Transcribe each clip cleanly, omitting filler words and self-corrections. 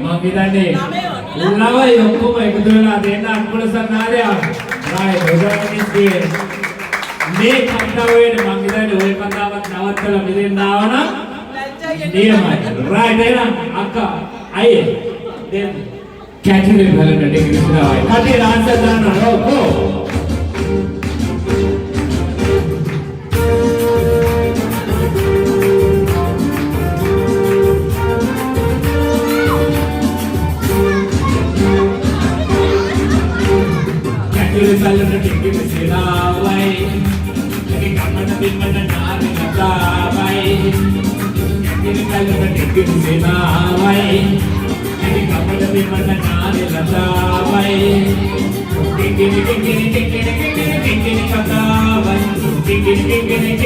මම හිතන්නේ ළමයි ඔක්කොම එකතු වෙලා දෙන්න අකුල සන්නාරයා රායි බොදවන්නේ මේ කතාවේ මම හිතන්නේ ওই කතාවත් නවත්තලා මෙතෙන් ආවනම් නියමයි රායි දෙන්න අක්කා අයියේ දෙන්න කැටරේ බලන්න ටික ඉස්සරහයි කටේ ආන්සර් දානවා ඔව් Salon na tingin sinaway Nagkikama na bimana namin natabay Salon na tingin sinaway Nagkikama na bimana namin natabay Kikini katabay Kikini katabay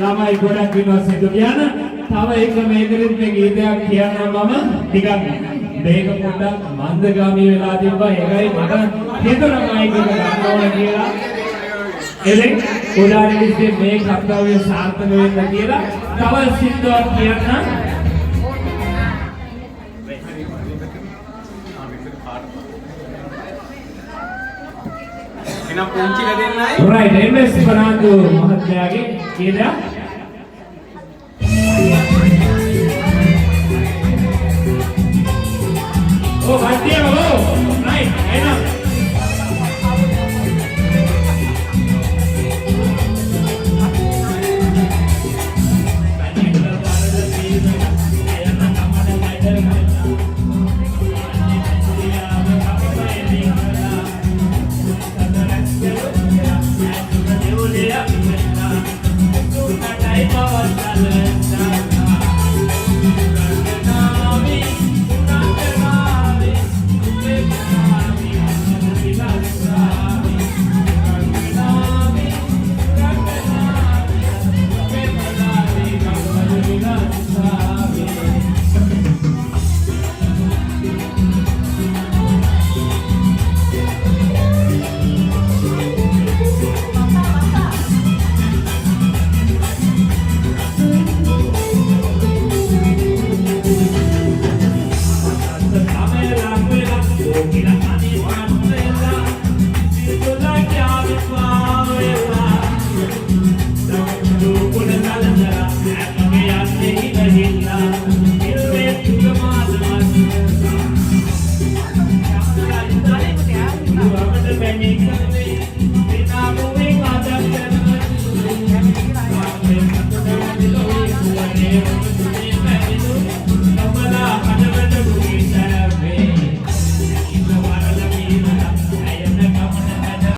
ළමයි ගොඩක් ඉන්නවා සිදු කියන තව එක මේකෙත් මේ ගීතයක් කියනවා මම ටිකක් මේක පොඩ්ඩක් මන්දගාමී වෙලා තිබ්බා ඒකයි මට හිතුණා මයික් එක ගන්න ඕන කියලා එලෙන් උඩාරියේ මේ කර්තව්‍ය සාර්ථක වෙන්න කියලා තව සිද්දවක් කියන්න එනම් පුංචිලා දෙන්නයි රයිට් එම්.එස්. පනාන්දු මහත්මයාගේ කීයද Oh, hati-hati, oh, right, enak. moving,